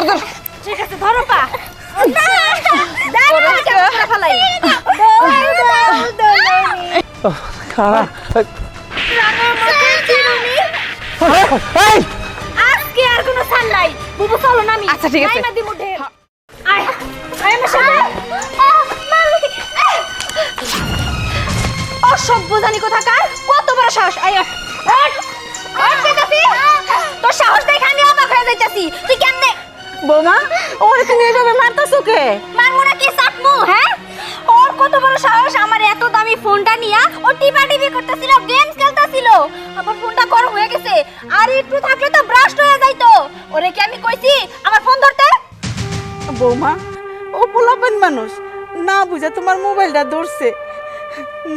ধর ধর ঠিক আছে ধরো পা খারাপ আজকে আর কোনো ছাড় নাই বুবু চলো নামি আচ্ছা ঠিক আছে নাইমা দিমু ঢের আয় আয় আমার সাথে অসভ্য জানি কোথাকার কত বড় সাহস আয় তোর সাহস দেখে আমি অবাক হয়ে যাইতাছি তুই কেমনে বৌমা ওরে তুমি এইভাবে মারতাছো কে? মারমু না কি চাটমু হ্যাঁ ওর কত বড় সাহস আমার এত দামি ফোনটা নিয়া ও টিপি করতেছিল গেমস খেলতেছিল আমার ফোনটা গরম হয়ে গেছে আর একটু থাকলে তো ব্রাস্ট হয়ে যাইতো ওরে কি আমি কইছি আমার ফোন ধরতে বৌমা ও পোলাপেন মানুষ না বুঝে তোমার মোবাইলটা ধরছে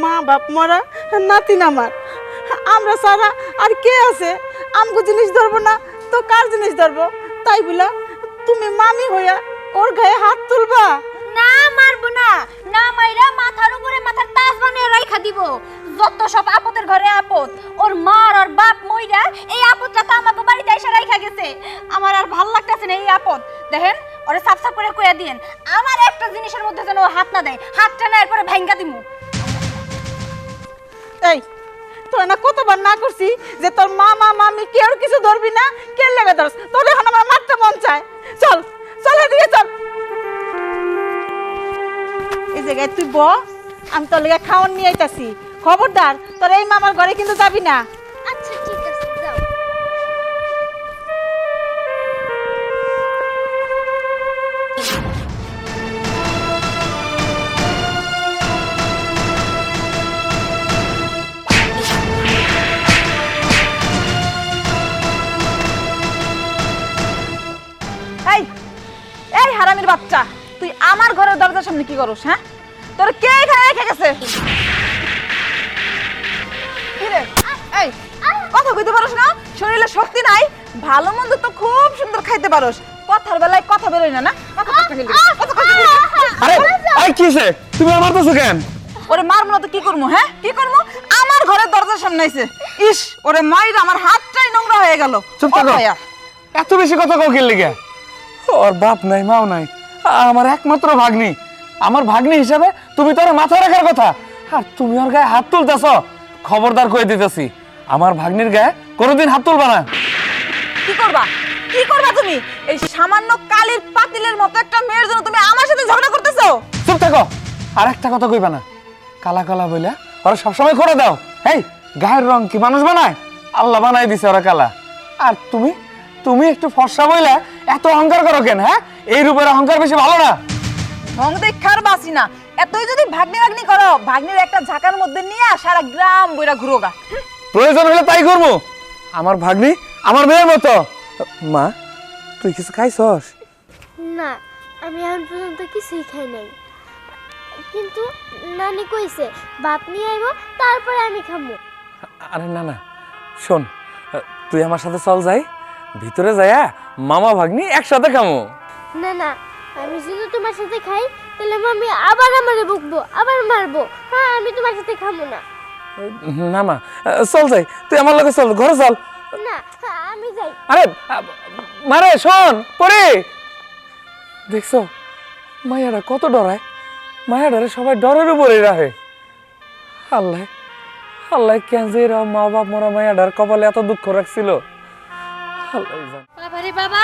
মা বাপ মরা নাতিন আমার আমরা সারা আর কে আছে আমগো জিনিস ধরবো না তো কার জিনিস ধরবো তাই বলা তুমি মামি হইয়া ওর গায়ে হাত তুলবা না মারবো না না মাইরা মাথার উপরে মাথার তাজ বানিয়ে রাইখা দিব যত সব আপদের ঘরে আপদ ওর মা আর বাপ মইরা এই আপদটা তো আমাকে বাড়িতে এসে রাইখা গেছে আমার আর ভাল লাগতেছে না এই আপদ দেখেন ওরে সাফ সাফ করে কইয়া দিয়েন আমার একটা জিনিসের মধ্যে যেন ও হাত না দেয় হাতটা না এরপরে ভাঙ্গা দিমু এই তোর না কতবার না করছি যে তোর মামা মামি কেউ কিছু ধরবি না কে লেগে ধরস তোর এখন আমার মারতে মন চায় চল চল এদিকে চল এই জায়গায় তুই ব আমি তোর লেগে খাওয়ান নিয়ে আইতাছি খবরদার তোর এই মামার ঘরে কিন্তু যাবি না আচ্ছা ঠিক আছে যাও এই এই হারামির বাচ্চা তুই আমার ঘরের দরজার সামনে কি করস হ্যাঁ তোর কে এখানে রেখে গেছে কি রে এই কথা কইতে পারোস না শরীরে শক্তি নাই ভালো মন্দ তো খুব সুন্দর খাইতে পারোস কথার বেলায় কথা বেরোয় না না কথা কষ্ট গেলি আরে আরে কিসে তুমি আমার মারতেছো কেন? ওরে মারবো না তো কি করবো হ্যাঁ কি করবো আমার ঘরের দরজার সামনে আইছে ইস ওরে মাইরা আমার হাতটাই নোংরা হয়ে গেল চুপ থাকো এত বেশি কথা কও কেন লিগা? ওর বাপ নাই মাও নাই আমার একমাত্র ভাগ্নি আমার ভাগ্নি হিসাবে তুমি তোর মাথা রাখার কথা আর তুমি ওর গায়ে হাত তুলতেছ খবরদার কই দিতেছি আমার ভাগ্নির গায়ে কোনোদিন হাত তুলবা না কি করবা তুমি এই সামান্য কালির পাতিলের মতো একটা মেয়ের জন্য তুমি আমার সাথে ঝগড়া করতেছো চুপ থাকো আর একটা কথা কইবা না কালা কালা বইলা ওরা সবসময় করে দাও এই গায়ের রং কি মানুষ বানায় আল্লাহ বানাই দিছে ওরা কালা আর তুমি একটু ফর্সা বইলা এত অহংকার করো কেন হ্যাঁ এই রূপের অহংকার বেশি ভালো না ঢং দেখার বাসি না এতই যদি ভাগ্নি করো ভাগ্নির একটা ঝাঁকার মধ্যে নিয়ে সারা গ্রাম বইরা ঘুরোগা প্রয়োজন হলে তাই করবো আমার ভাগ্নি আমার মেয়ের মতো মা তুই কিছু খাইছস না আমি এখন পর্যন্ত কিছুই খাই নাই কিন্তু নানি কইছে ভাত নিয়ে আইব তারপরে আমি খামু আরে না না শোন তুই আমার সাথে চল যাই ভিতরে যায়া মামা ভাগ্নি একসাথে খামো না না আমি যদি তোমার সাথে খাই তাহলে মামি আবার আমারে বকবো আবার মারবো হ্যাঁ আমি তোমার সাথে খামু না না মা চল যাই তুই আমার লগে চল ঘরে চল না আমি যাই আরে মারে শোন পরে দেখছো মায়ারা কত ডরায় মায়াডারে সবাই ডরের উপরে রাখে আল্লাহ আল্লাহ কেন যে এরা মা বাপ মরা মায়াডার কপালে এত দুঃখ রাখছিল আল্লাহ জানে বাবা রে বাবা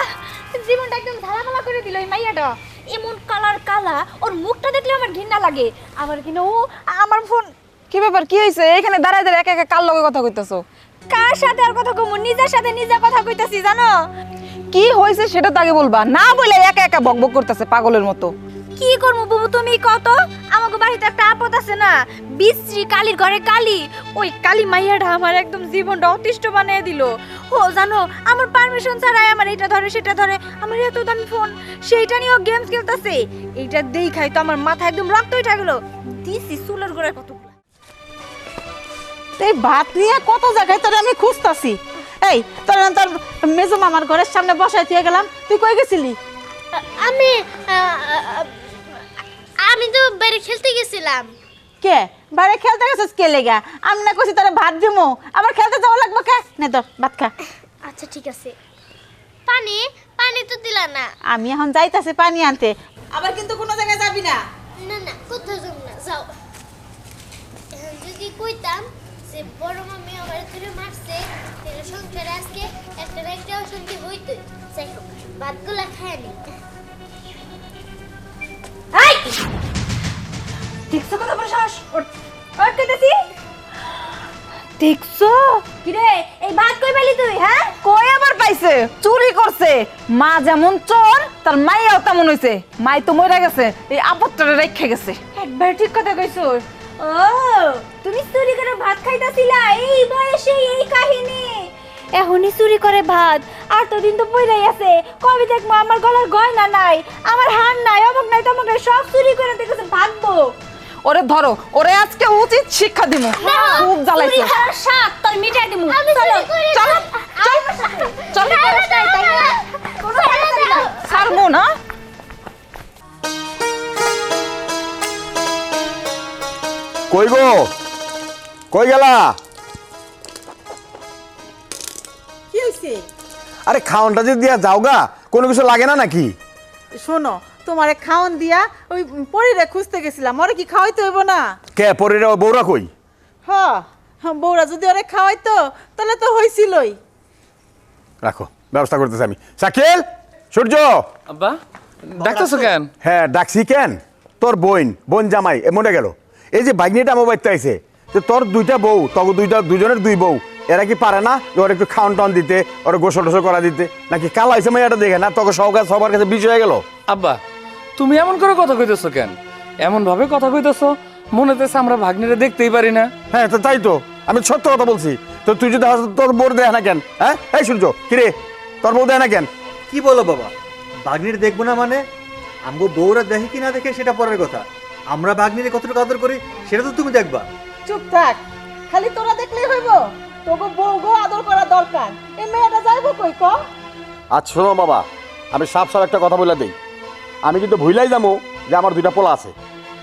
জীবনটা একদম ধারামালা করে দিল এই মাইয়াটা এমন কালার কালা ওর মুখটা দেখলে আমার ঘৃণা লাগে আবার কিনা ও আমার ফোন কি ব্যাপার কি হইছে এখানে দাঁড়ায় দাঁড়ায় একা একা কার লগে কথা কইতাছো কার সাথে আর কথা কমু নিজের সাথে নিজে কথা কইতাছি জানো কি হইছে সেটা তো আগে বলবা না বলে একা একা বকবক করতেছে পাগলের মতো কি করবো বাবু তুমি কত আমাকে বাড়িতে একটা আপদ আছে না বিশ্রী কালীর ঘরে কালী ওই কালী মাইয়াটা আমার একদম জীবনটা অতিষ্ঠ বানিয়ে দিল ও জানো আমার পারমিশন ছাড়াই আমার এটা ধরে সেটা ধরে আমার এত দামি ফোন সেইটা নিয়ে ও গেমস খেলতেছে এইটা দেখাই তো আমার মাথা একদম রক্ত উঠে গেল দিছি চুলের গোড়ায় কত এই ভাত নিয়ে কত জায়গায় তোরে আমি খুঁজতাছি এই তোর মেজো মামার ঘরের সামনে বসাই দিয়ে গেলাম তুই কই গেছিলি আমি আমি তো বাইরে খেলতে গেছিলাম কে বাইরে খেলতে গেছিস কে লেগা আমি না কইছি তোরে ভাত দিমু আবার খেলতে যাওয়া লাগবে কে নে তোর ভাত খা আচ্ছা ঠিক আছে পানি পানি তো দিলা না। আমি এখন যাইতাছে পানি আনতে, আবার কিন্তু কোনো জায়গায় যাবি না। না না, কোথাও যাব না, যাও। এখন যদি কইতাম যে বড় মামি আমার ধরে মারছে, তাহলে সংসারে আজকে একটা না একটা অশান্তি হইতোই। যাই হোক, ভাতগুলা খায় নি। এই দেখছো কত বড় সাহস, ওর কইতাছি দেখছো কি রে, এই ভাত কই পেলি তুই? হ্যাঁ, কই আবার পাইছে? চুরি করছে। মা যেমন চোর, তার মাইয়াও তেমন হইছে। মাই তো মইরা গেছে, এই আপত্তরে রেখে গেছে। একবার ঠিক কথা কইছো। ও তুমি চুরি করে ভাত খাইতাছিলা, এই বয়সে এই কাহিনী। এখনই চুরি করে ভাত, আর তো দিন তো পইরাই আছে। কবে দেখবো আমার গলার গয়না নাই, আমার হার নাই, অমুক নাই, তমুক নাই, সব চুরি করে দেখেছে ভাগবো। ওরে ধরো, ওরে আজকে উচিত শিক্ষা দিমু। খুব জ্বালাইছে। চুরি করার স্বাদ তোর মিটাই দিমু। চলো চলো চলো ছাড়বো না। কই গো, কই গেলা? কি হইছে? আরে খাওয়ানটা যে দিয়া যাওগা, কোনো কিছু লাগে না নাকি? শোনো, তোমারে খাওন দিয়া ওই পরিরে খুঁজতে গেছিলাম, ওরে কি খাওয়াইতে হইব না? কে পরের বউরা কই? হ, বউরা যদি ওরে খাওয়াইতো তাহলে তো হইছিলই। রাখো, ব্যবস্থা করতেছি আমি। শাকিল, সূর্য। আব্বা ডাকতেছো কেন? হ্যাঁ ডাকছি কেন? তোর বোন জামাই মরে গেল। এই যে ভাগ্নিটা আমার বাড়িতে আইছে, তো তোর দুইটা বউ, তখন দুজনের দুই বউ, এরা কি পারে না ওর একটু খাওয়ান টাউন দিতে, ওর গোসল টোসল করা দিতে? নাকি কাল আইসে মেয়েটা দেখে না তখন সবার কাছে বিষ হয়ে গেল? আব্বা তুমি এমন করে কথা কইতেছো কেন? এমন ভাবে কথা কইতেছো মনে হচ্ছে আমরা ভাগ্নিরে দেখতেই পারি না। হ্যাঁ তো তাই তো, আমি সত্য কথা বলছি। তো তুই যদি তোর বউ দেয় না কেন? হ্যাঁ এই সূর্য, কিরে তোর বউ দেয় না কেন? কি বলো বাবা, বাগনির দেখবো না মানে? আমগো বউরা দেখে কি না দেখে সেটা পরের কথা, আমরা বাগনিরে কতটুকু আদর করি সেটা তো তুমি দেখবা। চুপ থাক, খালি তোরা দেখলেই হইব? তোকে বউ গো আদর করা দরকার। এই মেয়েটা যাইবো কই ক? আচ্ছা শোনো বাবা, আমি সাফ একটা কথা বলে দিই। আমি কিন্তু ভুলাই যাবো যে আমার দুইটা পোলা আছে।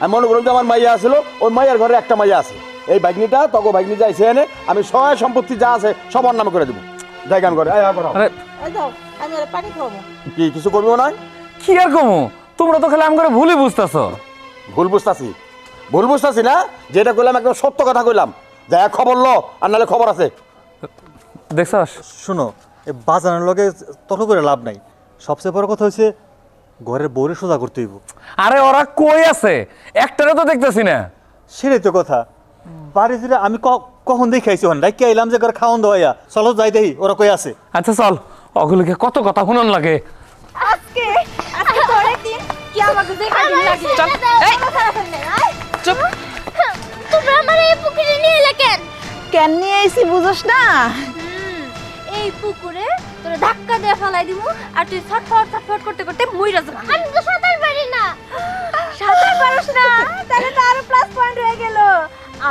আমি মনে করলাম যে আমার মাইয়া আছিল, ওই মাইয়ার ঘরে একটা মাইয়া আছে। এই ভাগ্নিটা তখন ভাগ্নি যাইছে এনে আমি সহায় সম্পত্তি যা আছে সব ওর নামে করে দেবো। জায়গা করে আরে এই দাও, আমি ওরে পানি খাওয়াবো। কি কিছু করবো না? কি আর কমু, তোমরা তো খালি আম করে ভুলই বুঝতেছো। ভুল বুঝতাছি না? যেটা কইলাম একদম সত্য কথা কইলাম। যা খবর লো, আর নাহলে খবর আছে। দেখছস শোনো, এই বাজানোর লগে তর্ক করে লাভ নাই। সবচেয়ে বড় কথা হচ্ছে ঘরের বউরে সোজা করতে হইব। আরে ওরা কই আছে? একটারও তো দেখতেছি না। সেটাই তো কথা। বাড়ি দিলে আমি কখন দেখে আইছি, ওখানে ডাইকে আইলাম যে ঘরে খাওয়ান দেওয়া। চলো যাই দেখি ওরা কই আছে। আচ্ছা চল, অগুলিকে কত কথা শুনন লাগে। আজকে আজকে তো অনেকদিন কি আমাকে দেখা দিন লাগে। চল এই চুপ। তোমরা আমার এই পুকুরে নিয়ে এলে কেন? কেন নিয়ে আইছি বুঝোস না? এই পুকুরে তোরে ধাক্কা দিয়ে ফেলাই দিমু, আর তুই ছটফট করতে করতে মইরা যাবি। আমি তো সাঁতার পারি না। সাঁতার পারস না? তাহলে তো আরো প্লাস পয়েন্ট হয়ে গেল।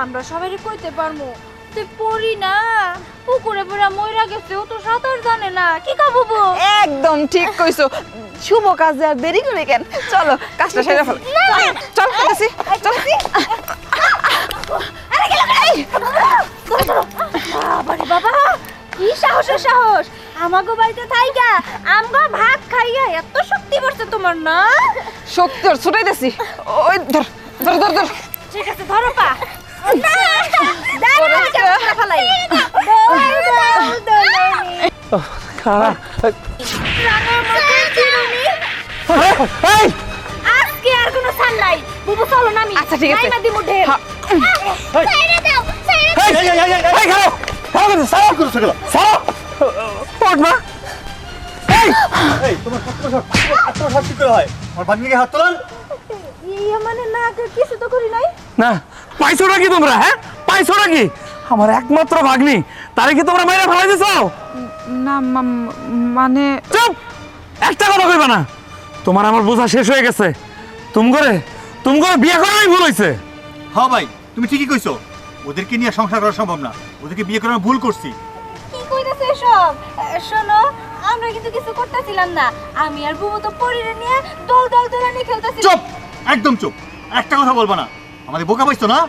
আমরা সবাইকে কইতে পারমু তুই পড়ি না, পুকুরে পড়া মইরা গেছে, ও তো সাঁতার জানে না। কি খাবো? একদম ঠিক কইছো। শুভ কাজে আর দেরি করে কেন? চলো কাজটা সেরে ফেল। চল কাছে চল। আরে গেল এই বাবারে বাবা, কি সাহসের সাহস! আমাগো বাড়িতে থাইগা আমগো ভাত খাইয়া এত শক্তি বর্ষে তোমার না? শক্তি ওর ছুটাইতেছি। ওই ধর ধর ধর ধর। ঠিক আছে, ধরো পা। না দাও ওরে না, কেমন ফেলাই দাও খারাপ। রাঙার মতো চিরুনি। এই আজকে আর কোনো ছাড় নাই। বুবু চলো নামি। আচ্ছা, ঠিক আছে। নাইমা দিমু ঢের। ছেড়ে দাও, ছেড়ে দাও। এই খাও খাও কিন্তু সারা করে সকল সারা পড় না। এই তোমার সবসময় হাত কি করে হয়? আমার বাগনিকে হাত তোলান। ইয়া মানে না, কিছু তো করি নাই। না পাইছো নাকি তোমরা? হ্যাঁ পাইছো নাকি? আমার একমাত্র ভাগ্নি, তারে কি তোমরা মাইরা ফেলাই দিছো? না মানে চুপ, একটা কথা কইবা না। তোমার আমার বোঝা শেষ হয়ে গেছে। তুমি করে বিয়ে করাই ভুল হইছে। হ্যাঁ ভাই, তুমি ঠিকই কইছো। ওদেরকে নিয়ে সংসার করা সম্ভব না, ওদেরকে বিয়ে করে ভুল করছি। কি কইতাছে এসব? শোনো, আমরা কিন্তু কিছু করতেছিলাম না। আমি আর বুবু তো পরিরে নিয়ে দল নিয়ে খেলতেছি। চুপ, একদম চুপ। একটা কথা বলবা না। আমাদের বোকা পাইছো না?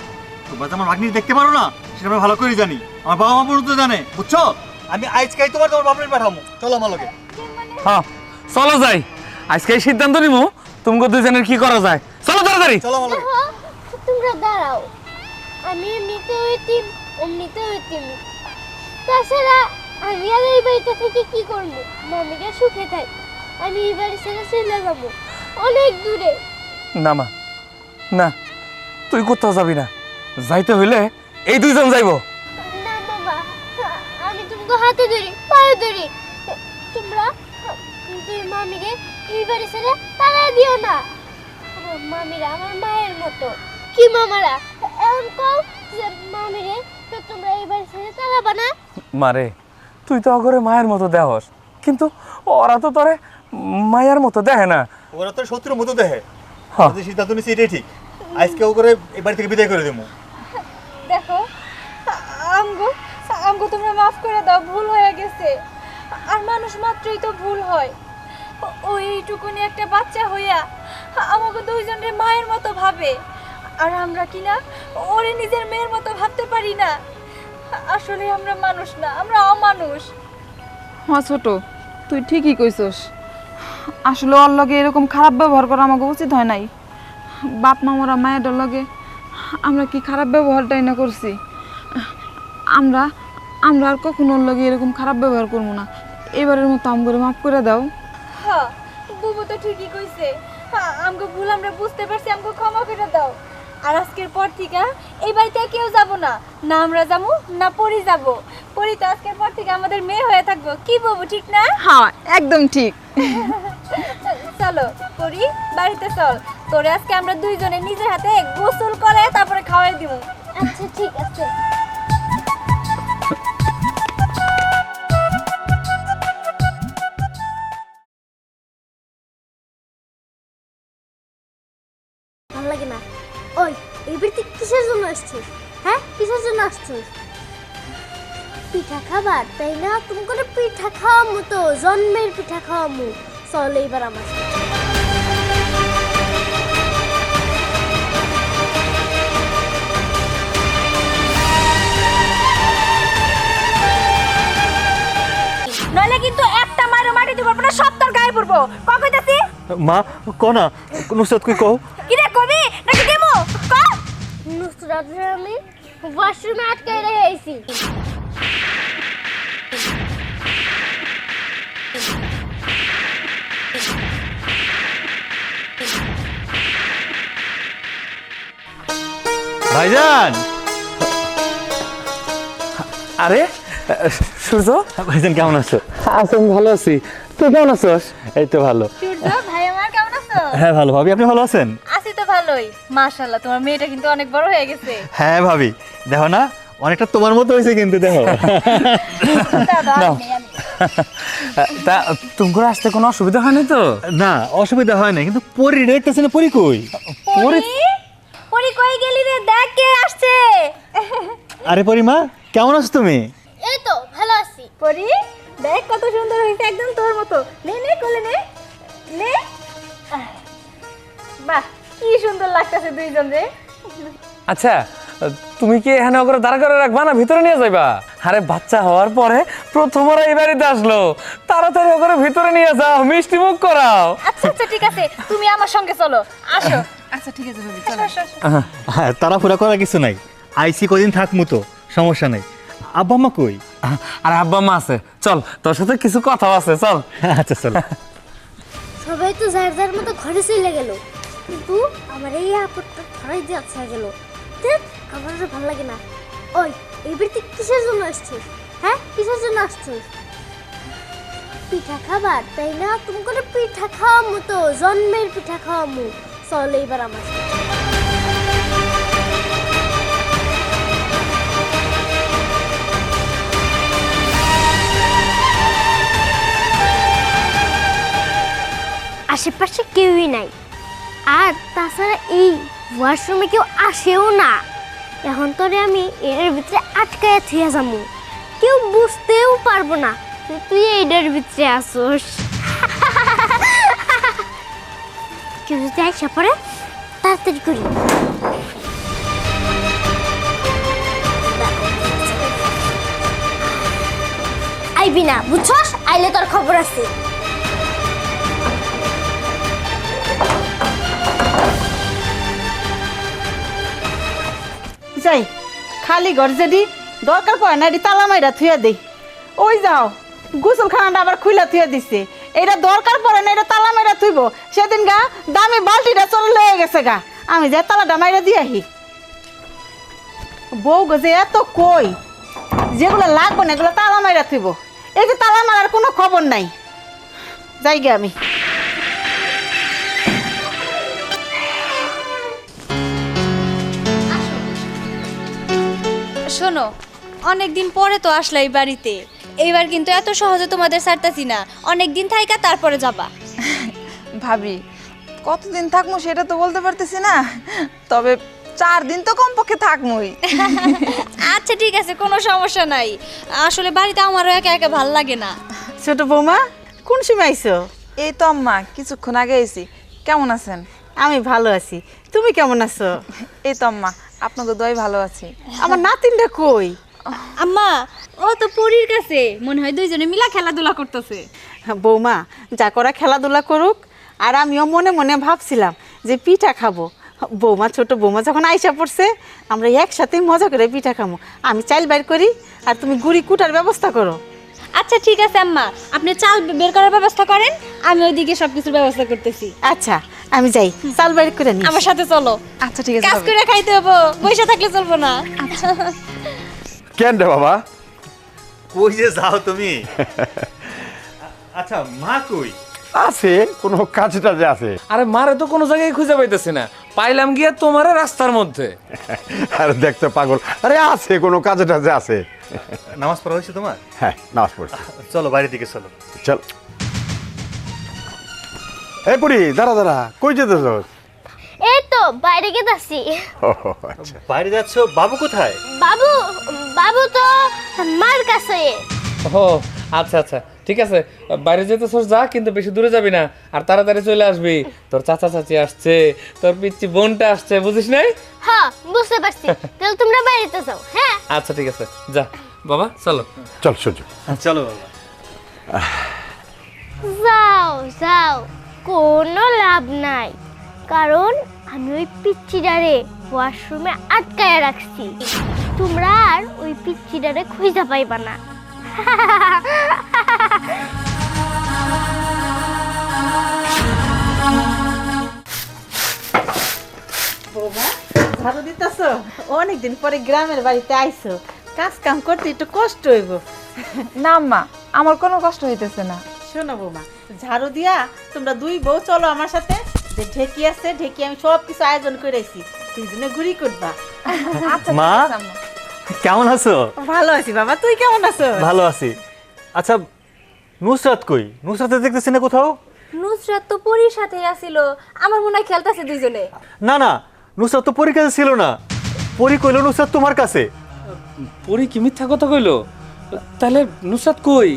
তোমরা তো আমার ভাগ্নি দেখতে পারো না, সেটা আমরা ভালো করে জানি। আমার বাবা মা পর্যন্ত জানে, বুঝছো? আমি আজকেই তোমার বাপের পাঠাবো। চলো আমার লগে। হ্যাঁ চলো যাই আজকে এই সিদ্ধান্ত নিবো তুমি দুজনের কি করা যায় চলো তাড়াতাড়ি চলো মালা দেখো তোমরা দাঁড়াও, আমি এমনিতেও এতিম অমনিতেও এতিম। তাছাড়া আমি আর এই বাড়িতে থেকে কি করবো? মামিরা সুখে থাক, আমি এই বাড়ি ছেড়ে চলে যাবো অনেক দূরে। না মা না, তুই কোথাও যাবি না, যাইতে হইলে এই দুইজন যাইবো। না বাবা, আমি তোমাকে হাতে ধরি পায়ে ধরি, তোমরা তুই মামিরে এই বাড়ি ছেড়ে তাড়াই দিও না। মামিরা আমার মায়ের মতো। কি মামারা এমন কও যে মামিরে তো তোমরা এই বাড়ি ছেড়ে তাড়াবা না? মারে তুই তো অগরে মায়ের মতো দেহস, কিন্তু ওরা তো তোরে মায়ের মতো দেখে না। ওরা তো শত্রুর মতো দেখে। হ্যাঁ। যে সিদ্ধান্ত নিয়েছি এটাই ঠিক। আজকে ও করে এই বাড়ি থেকে বিদায় করে দেবো। দেখো আমগো আমগো তোমরা মাফ করে দাও, ভুল হয়ে গেছে। আর মানুষ মাত্রই তো ভুল হয়। ওই এইটুকুনি একটা বাচ্চা হইয়া আমাকে দুইজনের মায়ের মতো ভাবে, আর আমরা কি না ওরে নিজের মেয়ের মতো ভাবতে পারি না। আসলে আমরা মানুষ না, আমরা অমানুষ। হ্যাঁ ছোট, তুই ঠিকই কইছস। আসলে ওর লগে এরকম খারাপ ব্যবহার করা আমাকে উচিত হয় নাই। বাপ মামারা মায়ের লগে আমরা কি খারাপ ব্যবহারটাই না করছি। আমরা আমরা আর কখনো ওর লগে এরকম খারাপ ব্যবহার করবো না। এবারের মতো আম করে মাফ করে দাও। হ্যাঁ বুবু তো ঠিকই কইছে। আমগো ভুল আমরা বুঝতে পারছি, আমগো ক্ষমা করে দাও। আর আজকের পর থেকে এই বাড়িতে কেউ যাব না, না আমরা যাবো না পরি যাব। পরি তো আজকের পর থেকে আমাদের মেয়ে হয়ে থাকবো। কি বুবু ঠিক না? হ্যাঁ একদম ঠিক। চলো পরি বাড়িতে চল, তোরে আজকে আমরা দুইজনে নিজের হাতে গোসল করে তারপরে খাওয়াই দিব। আচ্ছা ঠিক আছে। ভালো লাগে না। ওই এই বাড়িতে কিসের জন্য আসছিস? হ্যাঁ কিসের জন্য আসছিস? পিঠা খাবার তাই না? তুমি করে পিঠা খাওয়া মতো জন্মের পিঠা খাওয়া মু। চল এইবার আমার সাথে। নইলে কিন্তু একটা মারো মাটি দিব না, সব তোর গায়ে পড়বো। কইতাছি মা কনা নুসরাত কই কও। কি রে কবি নাকি দেমো ক? নুসরাত আমি ওয়াশরুমে আটকাই রেখে আইছি। ভাইজান আরে সূর্য, ভাইজান কেমন আছো? আছেন? ভালো আছি, তুই কেমন আছিস? এই তো ভালো। সূর্য ভাই আমার কেমন আছো? হ্যাঁ ভালো। ভাবি আপনি ভালো আছেন? আছি তো ভালোই। মাশাআল্লাহ তোমার মেয়েটা কিন্তু অনেক বড় হয়ে গেছে। হ্যাঁ ভাবি দেখো না অনেকটা তোমার মতো হয়েছে কিন্তু দেখো। নাও। তা তুমি করে আসতে কোনো অসুবিধা হয়নি তো? না অসুবিধা হয় না, কিন্তু পরি দেখতেছে না। পরি কই? পরি পরি কই গেলি রে? দেখ কে আসছে। আরে পরি মা কেমন আছো তুমি? এই তো ভালো আছি। পরি দেখ কত সুন্দর হইছে, একদম তোর মতো। নে নে কোলে নে নে। বাহ কি সুন্দর লাগতেছে দুইজন রে। আচ্ছা তুমি কি এখানে ওকে দাঁড়া করে রাখবা না ভিতরে নিয়ে যাইবা? আরে বাচ্চা হওয়ার পরে প্রথমবার এই বাড়িতে আসলো, তাড়াতাড়ি ওকে ভিতরে নিয়ে যাও, মিষ্টি মুখ করাও। আচ্ছা আচ্ছা ঠিক আছে, তুমি আমার সঙ্গে চলো। আসো। আচ্ছা ঠিক আছে ভাবি, আসো, আসো, আসো। হ্যাঁ তাড়াহুড়া করার কিছু নাই, আইসি কদিন থাকমু তো, সমস্যা নাই। আব্বা মা কই? আর আব্বা মা আছে, চল তোর সাথে কিছু কথা আছে, চল। আচ্ছা চলো। সবাই তো যার যার মতো ঘরে চলে গেল, কিন্তু আমার এই আপদটা ধরাই দিয়ে আচ্ছা গেল। দেখ আমার আর ভালো লাগে না। ওই এই বাড়িতে কিসের জন্য আসছিস? হ্যাঁ কিসের জন্য আসছিস? পিঠা খাবার তাই না? তুমি করে পিঠা খাওয়া মতো জন্মের পিঠা খাওয়া মু। চল এইবার আমার সাথে। আশেপাশে কেউই নাই, আর তাছাড়া এই ওয়াশরুমে কেউ আসেও না। এখন তোরে আমি এর ভিতরে আটকায় থুয়ে যাবো, কেউ বুঝতেও পারবো না যে তুই এইটার ভিতরে আসোস। কেউ যদি আইসা পড়ে তাড়াতাড়ি করি। আইবি না বুঝছস? আইলে তোর খবর আছে। যাই খালি ঘর যেদি দরকার পড়ে না এটি তালা মাইরা থুয়া দেই। ওই যাও গোসলখানাটা আবার খুইলা থুয়া দিছে, এটা দরকার পড়ে না, এটা তালা মাইরা থুইব। সেদিন গা দামি বালতিটা চলে লয়ে গেছে গা, আমি যাই তালাটা মাইরা দিয়ে আহি। বউ গজে এত কই যেগুলো লাগবে না এগুলো তালা মাইরা থুইব, এই যে তালা মারার কোনো খবর নাই। যাই গে আমি। শোনো, অনেক দিন পরে তো আসলে এই বাড়িতে, এইবার কিন্তু এত সহজে তোমাদের ছাড়তাছি না, অনেক দিন থাইকা তারপরে যাবা। ভাবি কতদিন থাকবো সেটা তো বলতে পারতেছি না, তবে 4 দিন তো কমপক্ষে থাকবোই। আচ্ছা ঠিক আছে, কোনো সমস্যা নাই। আসলে বাড়িতে আমারও একা একা ভাল লাগে না। ছোট বৌমা কোন সময় আইছো? এই তো আম্মা কিছুক্ষণ আগে এসেছি। কেমন আছেন? আমি ভালো আছি, তুমি কেমন আছো? এই তো আম্মা আপনাকে দই ভালো আছি। আমার নাতিনটা কই? আম্মা ও তো পরীর কাছে, মনে হয় দুইজনে মিলা খেলাধুলা করতেছে। বৌমা যা করা খেলাধুলা করুক, আর আমিও মনে মনে ভাবছিলাম যে পিঠা খাবো। বৌমা ছোট বৌমা যখন আইসা পড়ছে আমরা একসাথে মজা করে পিঠা খাবো। আমি চাল বাইর করি আর তুমি গুড়ি কুটার ব্যবস্থা করো। আচ্ছা ঠিক আছে আম্মা, আপনি চাল বের করার ব্যবস্থা করেন, আমি ওইদিকে সবকিছুর ব্যবস্থা করতেছি। আচ্ছা আমি যাই চাল বাইর করে নি। আমার সাথে চলো। আচ্ছা ঠিক আছে কাজ ভাবি। করে খাইতে হবো, বসে থাকলে চলবো না। কেন রে বাবা? কই যে যাও তুমি? আচ্ছা মা কই? আছে কোনো কাজ টাজে আছে। আরে মারে তো কোনো জায়গায় খুঁজে পাইতেছি না, পাইলাম গিয়া তোমারে রাস্তার মধ্যে। আরে দেখতে পাগল, আরে আছে কোনো কাজে টাজে আছে। নামাজ পড়া হয়েছে তোমার? হ্যাঁ নামাজ পড়ছি। চলো বাইরের দিকে চলো। চল। এই পুরি দাঁড়া দাঁড়া, কই যেতেছ? এই তো বাইরে গেছি। আচ্ছা বাইরে যাচ্ছ, বাবু কোথায়? বাবু বাবু তো মার কাছে। ও আচ্ছা আচ্ছা ঠিক আছে, বাইরে যেতেছস যা, কিন্তু বেশি দূরে যাবি না, আর তাড়াতাড়ি চলে আসবি। তোর চাচা চাচি আসছে, তোর পিচ্চি বোনটা আসছে, বুঝিস নাই? হ্যাঁ বুঝতে পারছি, তাহলে তোমরা বাইরেতে যাও। হ্যাঁ আচ্ছা ঠিক আছে, যা বাবা চলো। চল সূর্য। চলো বাবা। যাও যাও, কোনো লাভ নাই, কারণ আমি ওই পিচ্চিটারে ওয়াশরুমে আটকায় রাখছি। তোমরা আর ওই পিচ্চিটারে খুঁজে পাইবা না। বৌমা ঝাড়ু দিতেছ? অনেকদিন পরে গ্রামের বাড়িতে আইছো, কাজ কাম করতে একটু কষ্ট হইব। না আম্মা আমার কোনো কষ্ট হইতেছে না। শোনো বৌমা, ঝাড়ু দিয়া তোমরা দুই বউ চলো আমার সাথে, যে ঢেকি আছে ঢেকি আমি সব কিছু আয়োজন করেছি, দুইজনে ঘুরি করবা। আচ্ছা মা? ঠিক আছে, আম্মা। কেমন আছো? ভালো আছি বাবা, তুই কেমন আছো? ভালো আছি। আচ্ছা নুসরাত কই? নুসরাত দেখতেছি না কোথাও। নুসরাত তো পরীর সাথেই আসিল, আমার মনে হয় খেলতেছে দুইজনে। না না, নুসরাত তো পরীর কাছে ছিল না। পরী কইলো নুসরাত তোমার কাছে। পরি কি মিথ্যা কথা কইলো? তাহলে নুসরাত কই?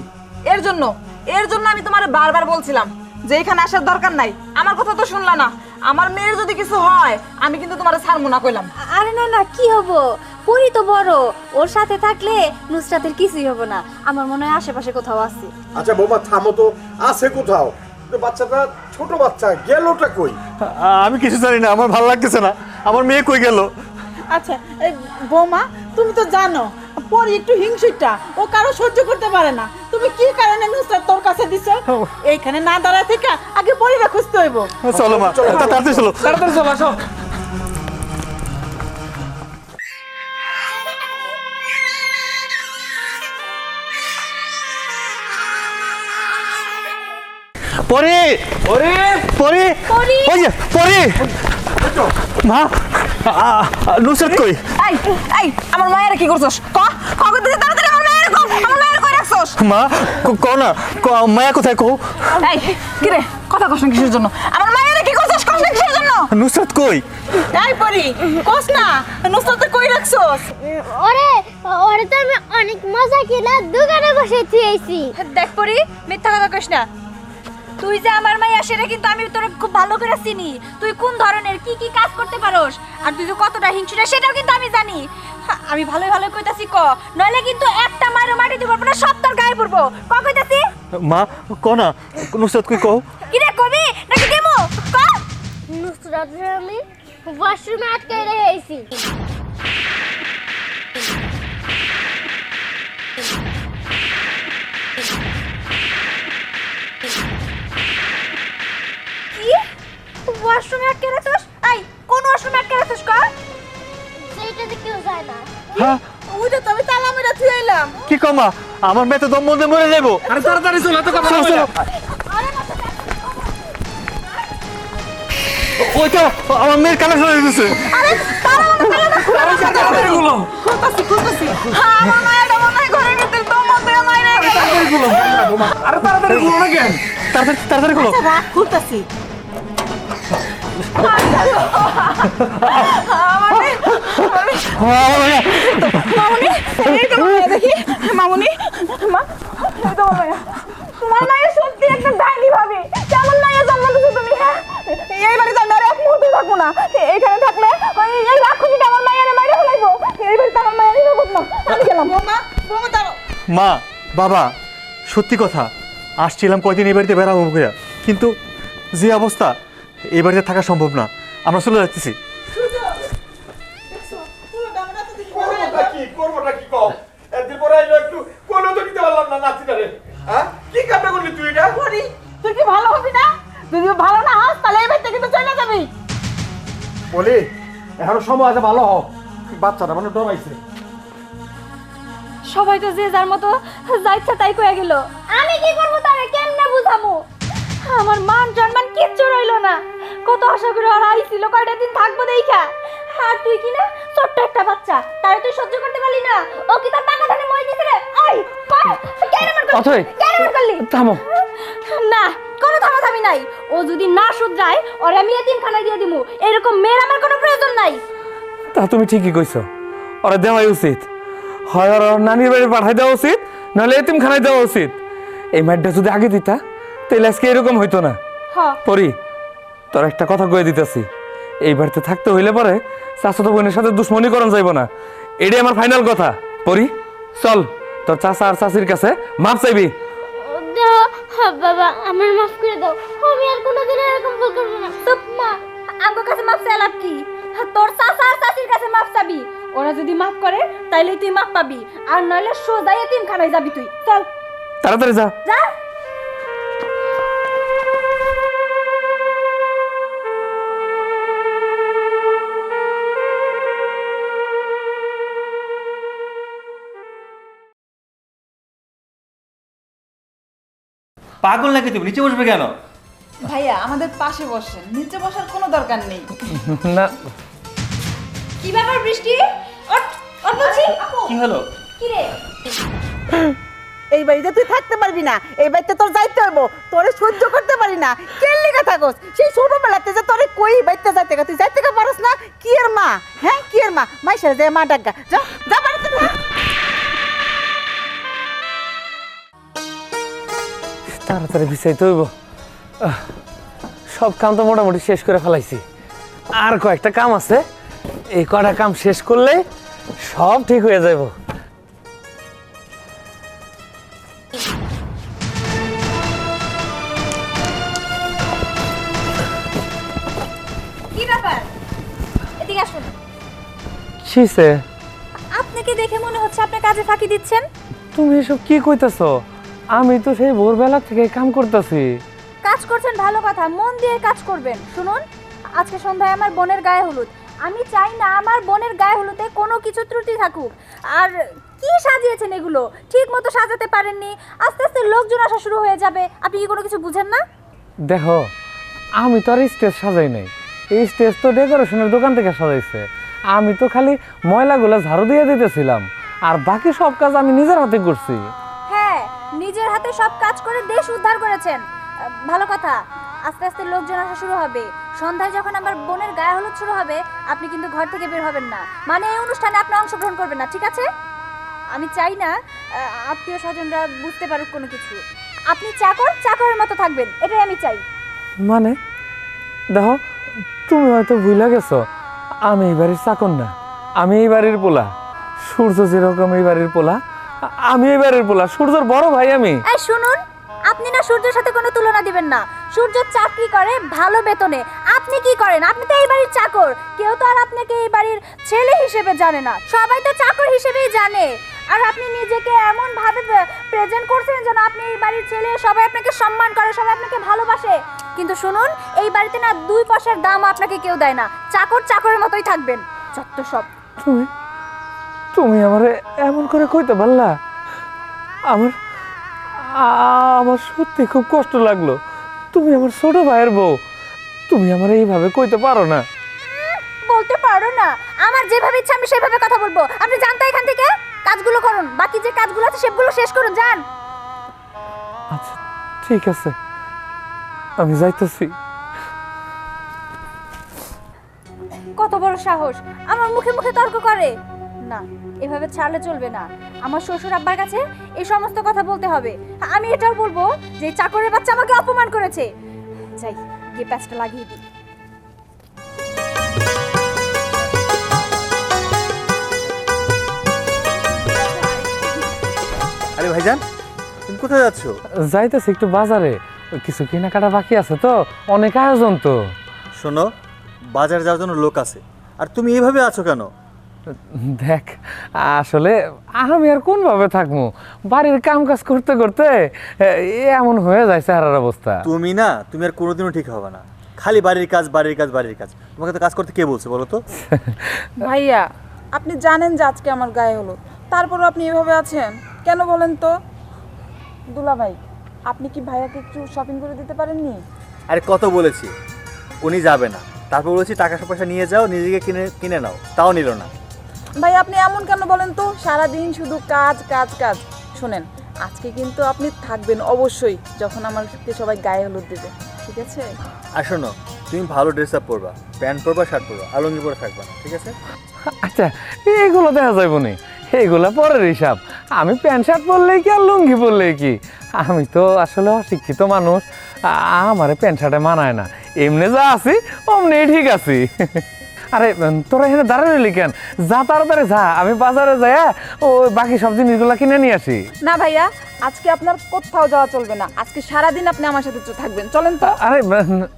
এর জন্য আমি তোমারে বারবার বলছিলাম যে এখানে আসার দরকার নাই। আমার কথা তো শুনলা না। আমার মেয়ের যদি কিছু হয় আমি কিন্তু তোমারে ছাড়বো না কইলাম। আরে না না, কি হবো, পরী তো বড়, ওর সাথে থাকলে নুসরাতের কিছুই হবো না। আমার মনে হয় আশেপাশে কোথাও আছে। আচ্ছা বৌমা থামো তো, আছে কোথাও? বাচ্চাটা ছোট বাচ্চা, গেলটা কই? আমি কিছু জানি না, আমার ভালো লাগতেছে না। আমার মেয়ে কই গেল? আচ্ছা এই বৌমা তুমি তো জানো পরি একটু হিংসুটা, ও কারো সহ্য করতে পারে না। তুমি কি কারণে নুসরাত তোর কাছে দিছো? এইখানে না দাঁড়ায় থেকে আগে পরিরা খুঁজতে হইব। চলো মা, তাড়াতাড়ি চলো। তাড়াতাড়ি চলো, আসো। পরী, ওরে পরী, ওই যে পরী। মা, নুসরাত কই? এই এই আমার মায়ের কি করছস? কখন থেকে তাড়াতাড়ি আমার মায়ের কই রাখছস? মা কও না, মায়া কোথায় কও? এই কি রে কথা কস না কিসের জন্য? আমার মায়ের কি করছস? কস না কিসের জন্য? নুসরাত কই? এই পরি কস না নুসরাত কই রাখছস? ওরে ওরে তো আমি অনেক মজা কিনা দোকানে বসে থুয়েছি। দেখ পরী, মিথ্যা কথা কইস না। তুই যে আমার মাইয়া সেটা কিন্তু আমি তোর খুব ভালো করে চিনি। তুই কোন ধরনের কি কি কাজ করতে পারোস, আর তুই যে কতটা হিংসুটা সেটাও কিন্তু আমি জানি। আমি ভালোই ভালো কইতাছি, ক নইলে কিন্তু একটা মারো মাটি দিব না, সব তোর গায়ে পড়বো। ক কইতাছি? মা কও না, নুসরাত কই কও? কি রে কবি নাকি দেমো? ক। নুসরাত আমি ওয়াশরুমে আটকায় রেখেছি। কি ওয়াশরুমে আটকে রাখছস? এই কোন ওয়াশরুমে আটকে রাখছস কর? সেইটাতে কেউ যায় না। হ্যাঁ ওইটা তো আমি তালা মেরা থুয়ে এলাম। কি কমা আমার মেয়ে তো দম বন্ধে মরে যাবো। আরে তাড়াতাড়ি চল, এত কথা চলো, বলে চলো। ওই তো আমার মেয়ের কানেকশন হয়ে গেছে। তাড়াতাড়ি গুলো খুলতাছি আমার মায়েরা মনে হয় ঘরের ভিতরে দম বন্ধ হয়ে মাইরা গেল। আরে তাড়াতাড়ি গুলো না কেন? তাড়াতাড়ি তাড়াতাড়ি করো। রাখ, খুলতাছি। এই তো মায়া দেখি মামুনি মা, এই তো মায়া। তোমার মায়ের সত্যি একটা ডাইনি ভাবি। কেমন মায়ের জন্ম দিছো তুমি? হ্যাঁ, এই বাড়িতে আমি আর এক মুহূর্তে থাকবো না। এইখানে থাকলে এই রাক্ষসীটা আমার মায়ের মাইরে ফেলাইবো। এই বাড়িতে আমার মায়ের নিরাপদ না। আমি গেলাম। বৌমা দাঁড়াও। মা বাবা সত্যি কথা আসছিলাম কয়দিন এই বাড়িতে বেড়াবো বইয়া, কিন্তু যে অবস্থা এই বাড়িতে থাকা সম্ভব না, আমরা চলে যাচ্ছি। করবোটা কি কও? একদিন পরে আইলো একটু কোনও তো দিতে পারলাম না নাতিটারে। হ্যাঁ কি কামটা করলি তুই এটা? করি, তুই কি ভালো হবি না? যদি ভালো না হস তাহলে এই বাড়িতে কিন্তু চলে যাবি। বলি এখনো সময় আছে, ভালো হও। বাচ্চাটা মানে ডরাইছে। সবাই তো যে যার মতো যা ইচ্ছা তাই কয়ে গেল। আমি কি করব তারে কেমনে বুঝামু? আমার মান সম্মান কিচ্ছু রইলো না। কত আশা করে আর আইছিল কয়টা দিন থাকবো দেইখা। আর তুই কি না ছোট্ট একটা বাচ্চা, তারে তুই সহ্য করতে পারলি না? ও কি তার টাকা ধানে মই দিছে রে? ওই কেন মার করলি? অথই, কেন মার করলি? থামো। না, কোনো থামাথামি নাই। ও যদি না শুধরায় ওরে আমি এতিমখানায় দিয়ে দিমু। এরকম মেয়ের আমার কোনো প্রয়োজন নাই। তা তুমি ঠিকই কইছো, ওরা দেওয়াই উচিত। হয় ওর নানির বাড়ি পাঠাই দেওয়া উচিত, নাহলে এতিমখানায় দেওয়া উচিত। এই মাঠটা যদি আগে দিতা তাহলে আজকে এরকম হইতো না। হ্যাঁ, পরি, তোর একটা কথা কয়ে দিতেছি, এই বাড়িতে থাকতে হইলে পরে চাচাতো বোনের সাথে দুশ্মনী করণ যাইব না। এটাই আমার ফাইনাল কথা। পরি চল, তোর চাচা আর চাচির কাছে মাপ চাইবি। দাও বাবা, আমার মাফ করে দাও। আমি আর কোনোদিন এরকম ভুল করবো না। চুপ মা, আমার কাছে মাপ চাই লাভ কি? তোর চাচা আর চাচির কাছে মাপ চাবি। ওরা যদি মাপ করে তাইলে তুই মাপ পাবি, আর নইলে সোজা এতিমখানায় যাবি তুই। চল তাড়াতাড়ি যা। যা। পাগল নাকি তুমি? নিচে বসবে কেন? ভাইয়া আমাদের পাশে বসেন, নিচে বসার কোনো দরকার নেই। না, কি ব্যাপার বৃষ্টি? ওঠ, ওঠ বলছি। কি হলো? কি রে? এই বাড়িতে তুই থাকতে পারবি না। এই বাড়িতে তোর যাইতে হইব। তোরে সহ্য করতে পারি না। কেন লিখা থাকস? সেই ছোটবেলাতে যে তোরে কই বাড়িতে যাইতে তুই যাইতে পারস না? কি এর মা? হ্যাঁ কি এর মা? মাইশারে যে মা ডাকা যা যা বাড়িতে যা। তাড়াতাড়ি বিছাইতে হইব। সব কাম তো মোটামুটি শেষ করে ফেলাইছি, আর কয়েকটা কাম আছে। এই কটা কাম শেষ করলে সব ঠিক হয়ে যাইব। কি ব্যাপার? এদিকে আসুন। কিসে? আপনাকে দেখে মনে হচ্ছে আপনি কাজে ফাঁকি দিচ্ছেন। তুমি এসব কি কইতাছ? আমি তো সেই ভোরবেলা থেকে কাম করতেছি। কাজ করছেন ভালো কথা, মন দিয়ে কাজ করবেন। শুনুন, আজকে সন্ধ্যায় আমার বোনের গায়ে হলুদ। আমি চাই না আমার বোনের গায়ে হলুদে কোনো কিছু ত্রুটি থাকুক। আর কি সাজিয়েছেন এগুলো? ঠিক মতো সাজাতে পারেননি, আস্তে আস্তে লোকজন আসা শুরু হয়ে যাবে। আপনি কি কোনো কিছু বুঝেন না? দেখো, আমি তো আর স্টেজ সাজাই নাই। এই স্টেজ তো ডেকোরেশনের দোকান থেকে সাজাইছে। আমি তো খালি ময়লাগুলো ঝাড়ু দিয়ে দিতেছিলাম, আর বাকি সব কাজ আমি নিজের হাতে করছি। হ্যাঁ, নিজের হাতে সব কাজ করে দেশ উদ্ধার করেছেন। ভালো কথা। আস্তে আস্তে লোকজন আসা শুরু হবে। সন্ধ্যায় যখন আমার বোনের গায়ে হলুদ শুরু হবে, আপনি কিন্তু ঘর থেকে বের হবেন না। মানে এই অনুষ্ঠানে আপনি অংশগ্রহণ করবেন না, ঠিক আছে? আমি চাই না আত্মীয় স্বজনরা বুঝতে পারুক কোনো কিছু। আপনি চাকরের মতো থাকবেন, এটাই আমি চাই। মানে দেখো, তুমি হয়তো ভুলে গেছো, আমি এই বাড়ির চাকর না, আমি এই বাড়ির পোলা। সূর্য যেরকম এই বাড়ির পোলা, আমি এই বাড়ির পোলা। সূর্যর বড় ভাই আমি। এই শুনুন, আপনি না সূর্যের সাথে কোনো তুলনা দিবেন না। সূর্য চাকরি করে ভালো বেতনে। আপনি কি করেন? আপনি তো এই বাড়ির চাকর। কেউ তো আর আপনাকে এই বাড়ির ছেলে হিসেবে জানে না, সবাই তো চাকর হিসেবেই জানে। আর আপনি নিজেকে এমন ভাবে প্রেজেন্ট করছেন যেন আপনি এই বাড়ির ছেলে, সবাই আপনাকে সম্মান করে, সবাই আপনাকে ভালোবাসে। কিন্তু শুনুন, এই বাড়িতে না 2 পয়সার দাম আপনাকে কেউ দেয় না, চাকর চাকরের মতোই থাকবেন, যত সব। তুমি তুমি আমারে এমন করে কইতে পারলা? আমার আমার সত্যি খুব কষ্ট লাগলো। তুমি আমার ছোট ভাইয়ের বউ, তুমি আমার এইভাবে কইতে পারো না। বলতে পারো না? আমার যেভাবে ইচ্ছা আমি সেভাবে কথা বলবো। আপনি যান তো এখান থেকে, কাজগুলো করুন, বাকি যে কাজগুলো আছে সেগুলো শেষ করুন, যান। আচ্ছা ঠিক আছে, আমি যাইতেছি। কত বড় সাহস আমার মুখে মুখে তর্ক করে! না, এভাবে ছাড়লে চলবে না। আমার শ্বশুর আব্বার কাছে এই সমস্ত কথা বলতে হবে। আমি এটাও বলবো যে এই চাকরের বাচ্চা আমাকে অপমান করেছে। যাই গিয়ে প্যাচটা লাগিয়ে দিই। আরে ভাইজান, তুমি কোথায় যাচ্ছ? যাইতেছি একটু বাজারে, ওই কিছু কেনাকাটা বাকি আছে তো, অনেক আয়োজন তো। শোনো, বাজার যাওয়ার জন্য লোক আছে, আর তুমি এইভাবে আছো কেন? দেখ, আসলে আমি আর কোনভাবে থাকবো, বাড়ির কাম কাজ করতে করতে এমন হয়ে যায় চেহারার অবস্থা। তুমি না, তুমি আর কোনোদিনও ঠিক হবে না, খালি বাড়ির কাজ বাড়ির কাজ বাড়ির কাজ। তোমাকে তো কাজ করতে কে বলছে বলো তো? ভাইয়া, আপনি জানেন যে আজকে আমার গায়ে হলো, তারপরও আপনি এভাবে আছেন কেন বলেন তো? দুলা ভাই, আপনি কি ভাইয়াকে একটু শপিং করে দিতে পারেননি? আরে কত বলেছি উনি যাবে না, তারপর বলেছি টাকা পয়সা নিয়ে যাও, নিজেকে কিনে কিনে নাও, তাও নিল না। ভাই আপনি এমন কেন বলেন তো? সারাদিন শুধু কাজ কাজ কাজ। শোনেন, আজকে কিন্তু আপনি থাকবেন অবশ্যই যখন আমাকে সবাই গায়ে হলুদ দেবে, ঠিক আছে? আর শোনো, তুমি ভালো ড্রেস আপ পরবা, প্যান্ট পরবা, শার্ট পরবা, আর লুঙ্গি পরে থাকবা না, ঠিক আছে? আচ্ছা, এইগুলো দেখা যাইব নি, এইগুলো পরের হিসাব। আমি প্যান্ট শার্ট পরলেই কি আর লুঙ্গি পরলেই কি? আমি তো আসলে অশিক্ষিত মানুষ, আমার প্যান্ট শার্টে মানায় না। এমনি যা আছি অমনি ঠিক আছি। আরে তোরা এখানে দাঁড়ায় রইলি কেন? যা তাড়াতাড়ি যা, আমি বাজারে যাই ও বাকি সব জিনিসগুলো কিনে নিয়ে আসি। না ভাইয়া, আজকে আপনার কোথাও যাওয়া চলবে না, আজকে সারাদিন আপনি আমার সাথে থাকবেন, চলেন তো। আরে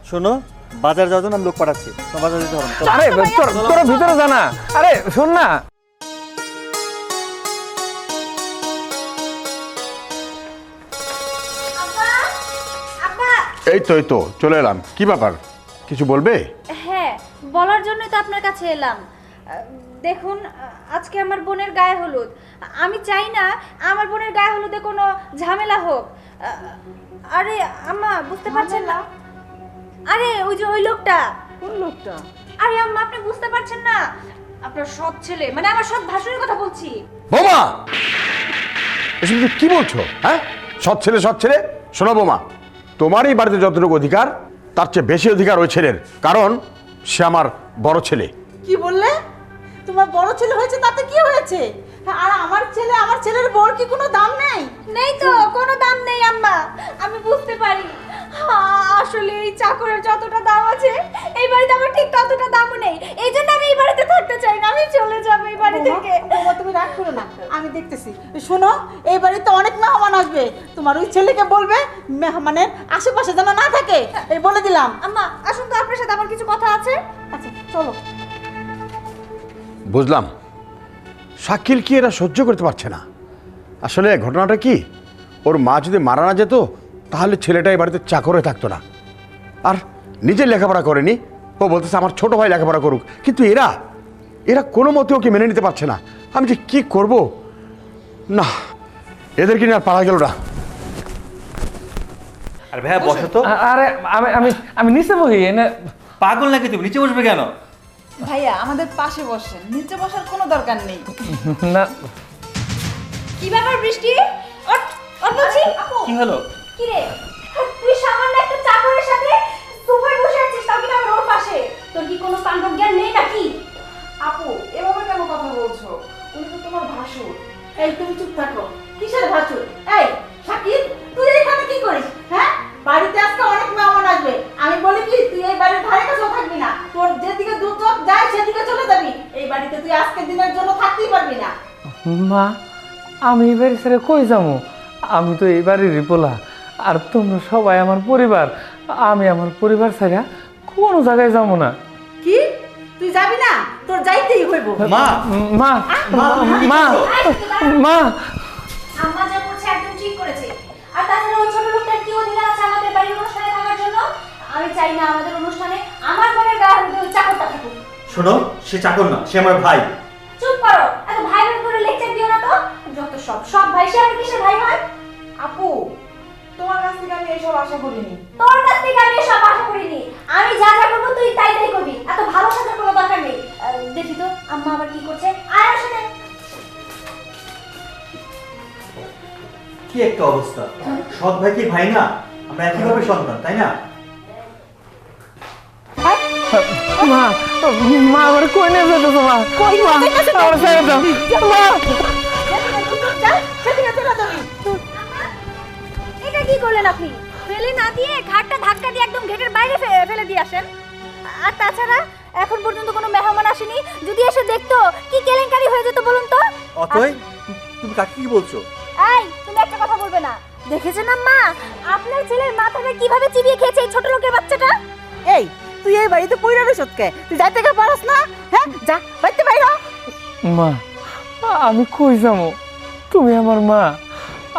শোনো, বাজার যাওয়ার জন্য আমি লোক পাঠাচ্ছি, তোমার বাজার যেতে হবে না, চলো। আরে তোরা ভিতরে যা না। আরে শোন না, এই তো চলে এলাম। কি ব্যাপার, কিছু বলবে? হ্যাঁ, বলার জন্যই তো আপনার কাছে এলাম। দেখুন, আজকে আমার বোনের গায়ে হলুদ। আমি চাই না আমার বোনের গায়ে হলুদে কোনো ঝামেলা হোক। আরে আম্মা, বুঝতে পারছেন না? আরে ওই যে ওই লোকটা। কোন লোকটা? আরে আম্মা, আপনি বুঝতে পারছেন না? আপনার সৎ ছেলে, মানে আমার সৎ ভাসুরের কথা বলছি। বোমা, এসব তুমি কি বলছো? হ্যাঁ, সৎ ছেলে? শোনো বোমা, তোমার এই বাড়িতে যতটুকু অধিকার তার চেয়ে বেশি অধিকার ওই ছেলের, কারণ সে আমার বড় ছেলে। কি বললে? তোমার বড় ছেলে হয়েছে তাতে কি হয়েছে? আর আমার ছেলের বউর কি কোনো দাম নেই? নেই তো, কোনো দাম নেই আম্মা, আমি বুঝতে পারি। আসলে এই চাকরের যতটা দাম আছে এই বাড়িতে আমার ঠিক ততটা দামও নেই। এই জন্য আমি এই বাড়িতে থাকতে চাই না, আমি চলে যাবো এই বাড়ি থেকে। বৌমা, তুমি রাগ করো না, আমি দেখতেছি। শোনো, এই বাড়িতে অনেক মেহমান আসবে, তোমার ওই ছেলেকে বলবে মেহমানের আশেপাশে যেন না থাকে, এই বলে দিলাম। আম্মা আসুন তো, আপনার সাথে আমার কিছু কথা আছে। আচ্ছা চলো। বুঝলাম, শাকিল কি এরা সহ্য করতে পারছে না। আসলে ঘটনাটা কি, ওর মা যদি মারা না যেত তাহলে ছেলেটা এই বাড়িতে চাকর হয়ে থাকতো না, আর নিজে লেখাপড়া করেনি, ও বলতেছে আমার ছোট ভাই লেখাপড়া করুক, কিন্তু এরা কোনো মতে ওকে মেনে নিতে পারছে না। আমি যে কি করব, না এদেরকে নিয়ে আর পারা গেল না। আর ভাইয়া বসো তো। আরে আমি আমি নিচে বহি এনে। পাগল নাকি তুমি? নিচে বসবে কেন? ভাইয়া আমাদের পাশে বসেন, নিচে বসার কোনো দরকার নেই। না, কি ব্যাপার বৃষ্টি? ওঠ ওঠ বলছি। কি হলো? কি রে, তুই সামান্য একটা চাকরের সাথে সোফায় বসে আছিস, তাও কিনা আমার ওর পাশে। তোর কি কোনো কাণ্ড জ্ঞান নেই নাকি? আপু, এভাবে কেন কথা বলছো? উনি তো তোমার ভাসুর। এই তুমি চুপ থাকো। কিসের ভাসুর? এই শাকিল, তুই এখানে কি করিস? হ্যাঁ, বাড়িতে আজকে অনেক মেহমান আসবে, আমি বলি কি তুই এই বাড়ির ধারে কাছেও থাকবি না, তোর যেদিকে দু চোখ যায় সেদিকে চলে যাবি। এই বাড়িতে তুই আজকের দিনের জন্য থাকতেই পারবি না। মা, আমি এই বাড়ি ছেড়ে কই যাবো? আমি তো এই বাড়িরই পোলা, আর তোমরা সবাই আমার পরিবার। আমি আমার পরিবার ছাড়া কোনো জায়গায় যাবো না। কি? তুই যাবি না? তোর যাইতেই হইব। মা মা মা মা আম্মা যা করছে একদম ঠিক করেছে। আর তাছাড়া ওই ছোট লোকটার কি অধিকার আছে আমাদের বাড়ির অনুষ্ঠানে থাকার জন্য? আমি চাই না আমাদের অনুষ্ঠানে আমার বোনের গায়ে হলুদে ওই চাকরটা থাকুক। শোনো, সে চাকর না, সে আমার ভাই। চুপ করো, এত ভাই ভাই করে লেকচার দিও না তো। যত সব ভাই সে আমার কিসের ভাই হয়? আপু তোমার কাছ থেকে আমি এইসব আশা করিনি। তোর কাছ থেকে আমি সব আশা করিনি। আমি যা যা করবো তুই তাই তাই করবি। এত ভালো সাজার কোনো দরকার নেই। দেখি তো আম্মা আবার কি করছে। আয় আমার সাথে। কি একটা অবস্থা! সৎ ভাই কি ভাই না? আমরা একইভাবে সন্তান, তাই না? মা মা আমার কই নিয়ে যেতেছো মা? কই মা নিয়ে যাইতেছো? আমার ছেড়ে দাও মা। চল, সেদিকে চলে যাবি। এটা কি করলেন আপনি? ফেলে না দিয়ে ঘাটটা ধাক্কা দিয়ে একদম গেটের বাইরে ফেলে দিয়ে আসেন। আর তাছাড়া এখন পর্যন্ত কোনো মেহমান আসেনি। যদি এসে দেখতো কি কেলেঙ্কারি হয়ে যেত বলুন তো। অতএব তুমি কাকে কি বলছো? এই তুমি একটা কথা বলবে না? দেখেছেন আম্মা আপনার ছেলের মাথাটা কিভাবে চিবিয়ে খেয়েছে এই ছোট লোকের বাচ্চাটা? এই তুই এই বাড়িতে পয়রা রইছ কে? তুই যাইতে কে পারস না? হ্যাঁ যা বাইতে বাইর হ। মা আমি কই যাবো? তুমি আমার মা।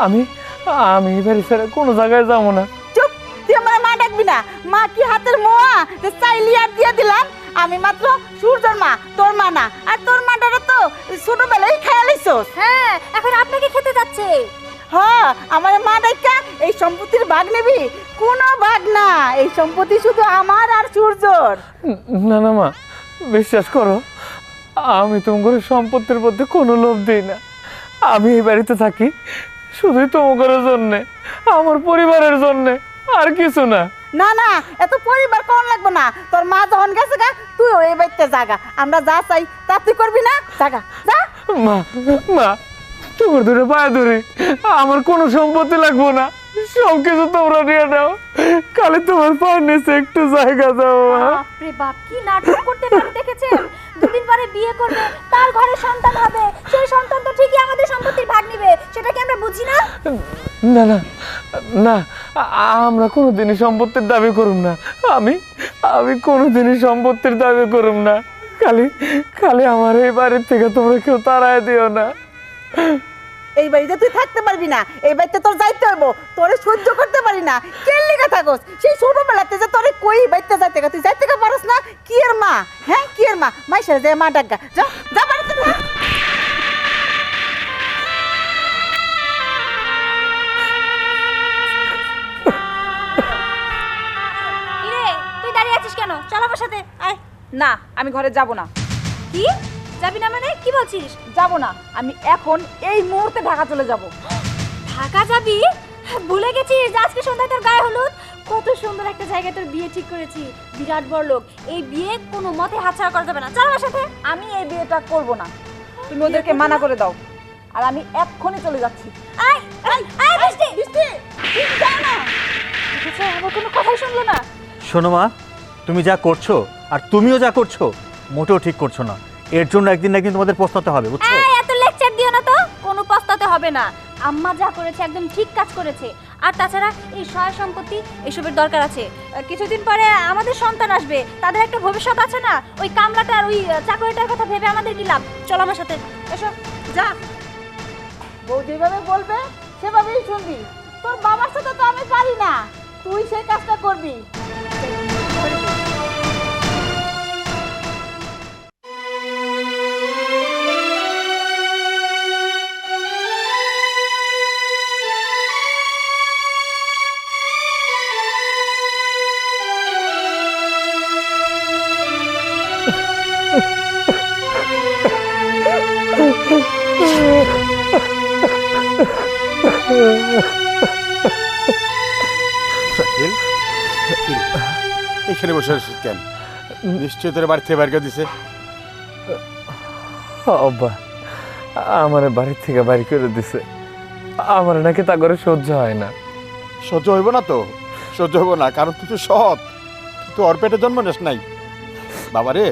আমি আমি এবারে ছেড়ে কোনো জায়গায় যাবো না। চুপ, তুই আমার মা ডাকবি না। মা কি হাতের মোয়া যে চাইলি আর দিয়ে দিলাম? আমি মাত্র সূর্যর মা, তোর মা না। আর তোর মাটারে তো ছোটবেলায় খেয়াল লইছস। হ্যাঁ এখন আপনাকে খেতে যাচ্ছে। হ্যাঁ, আমার মা ডাকা এই সম্পত্তির ভাগ নিবি? কোনো ভাগ না, এই সম্পত্তি শুধু আমার আর সূর্যর। না না মা, বিশ্বাস করো আমি তোমার সম্পত্তির প্রতি কোনো লোভ দিই না। আমি এই বাড়িতে থাকি শুধুই তোমার জন্যে, আমার পরিবারের জন্যে, আর কিছু না। না না, এত পরিবার কোন লাগবে না। তোর মা যখন গেছে গা, তুই ওই বাড়িতে জাগা। আমরা যা চাই তা তুই করবি না? জাগা যা। মা মা তোমার ধরে পায়ে ধরে, আমার কোনো সম্পত্তি লাগবো না, সব কিছু তোমরা নিয়ে নাও। খালি তোমার পায়ের নিচে একটু জায়গা দাও মা। বাপরে বাপ কি নাটক করতে পারে দেখেছেন? দুদিন পরে বিয়ে করবে, তার ঘরে সন্তান হবে, সেই সন্তান তো ঠিকই আমাদের সম্পত্তির ভাগ নেবে। সেটা কি আমরা বুঝি না? না না না, আমরা কোনোদিনই সম্পত্তির দাবি করুম না। আমি আমি কোনোদিনই সম্পত্তির দাবি করুম না। খালি খালি আমার এই বাড়ির থেকে তোমরা কেউ তাড়ায় দিও না। এই বাড়িতে তুই থাকতে পারবি না। এই বাড়িতে তোর যাইতে হইব। তোরে সহ্য করতে পারি না। কেন লিগা থাকস? সেই ছোটবেলাতে যে তোরে কই বাড়িতে যাইতে গা, তুই যাইতে গা পারস না? কি এর মা? হ্যাঁ কি এর মা? মাইশারে যে মা ডাকা যা যা বাড়িতে যা। কিরে তুই দাঁড়িয়ে আছিস কেন? চল আমার সাথে আয়। না আমি ঘরে যাব না। কি যাবি না মানে কি বলছিস? যাব না, আমি এখন এই মুহূর্তে ঢাকা চলে যাব। ঢাকা যাবি? ভুলে গেছিস যে আজকে সন্ধ্যায় তোর গায়ে হলুদ? কত সুন্দর একটা জায়গায় তোর বিয়ে ঠিক করেছি, বিরাট বড় লোক। এই বিয়ে কোনো মতে হাতছাড়া করা যাবে না। চল আমার সাথে। আমি এই বিয়েটা করব না, তুমি ওদেরকে মানা করে দাও। আর আমি এক্ষুনি চলে যাচ্ছি। আয় আয় আয় বৃষ্টি বৃষ্টি যা না। দেখেছো আমার কোনো কথাই শুনলো না। শোনো মা, তুমি যা করছো আর তুমিও যা করছো মোটেও ঠিক করছো না। এর জন্য একদিন না একদিন তোমাদের পস্তাতে হবে, বুঝছো? এই এত লেকচার দিও না তো। কোনো পস্তাতে হবে না। আম্মা যা করেছে একদম ঠিক কাজ করেছে। আর তাছাড়া এই সয় সম্পত্তি এসবের দরকার আছে। কিছুদিন পরে আমাদের সন্তান আসবে, তাদের একটা ভবিষ্যৎ আছে না? ওই কামলাটার ওই চাকরিটার কথা ভেবে আমাদের কি লাভ? চল আমার সাথে এসো। যা। বউ যেভাবে বলবে সেভাবেই শুনবি। তোর বাবার সাথে তো আমি পারি না, তুই সেই কাজটা করবি। এখানে বসে আছিস কেন? নিশ্চয়ই তোর বাড়ি থেকে বাইর করে দিছে। আব্বা আমার বাড়ির থেকে বাড়ি করে দিছে। আমার নাকি তা করে সহ্য হয় না। সহ্য হইব না তো, সহ্য হইব না, কারণ তুই তো সৎ, তুই তো ওর পেটে জন্ম নেস নাই। বাবারে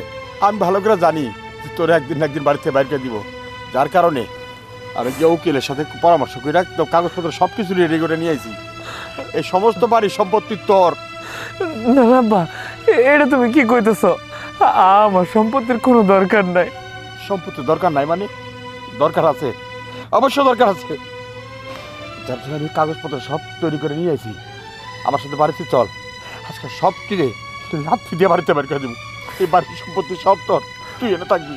আমি ভালো করে জানি যে তোর একদিন না একদিন বাড়িতে বাইর করে দিব। যার কারণে আমি যে উকিলের সাথে পরামর্শ করে রাখতো, কাগজপত্র সব কিছু রেডি করে নিয়ে আইছি। এই সমস্ত বাড়ির সম্পত্তি তোর। না না আব্বা, এটা তুমি কি কইতেছ? আমার সম্পত্তির কোনো দরকার নাই। সম্পত্তি দরকার নাই মানে? দরকার আছে, অবশ্য দরকার আছে। যার জন্য আমি কাগজপত্র সব তৈরি করে নিয়ে আইছি। আমার সাথে বাড়িতে চল, আজকে সব কিনে তুই লাথি দিয়ে বাড়িতে বের করে দেবো। এই বাড়ির সম্পত্তি সব তোর, তুই এনে থাকবি।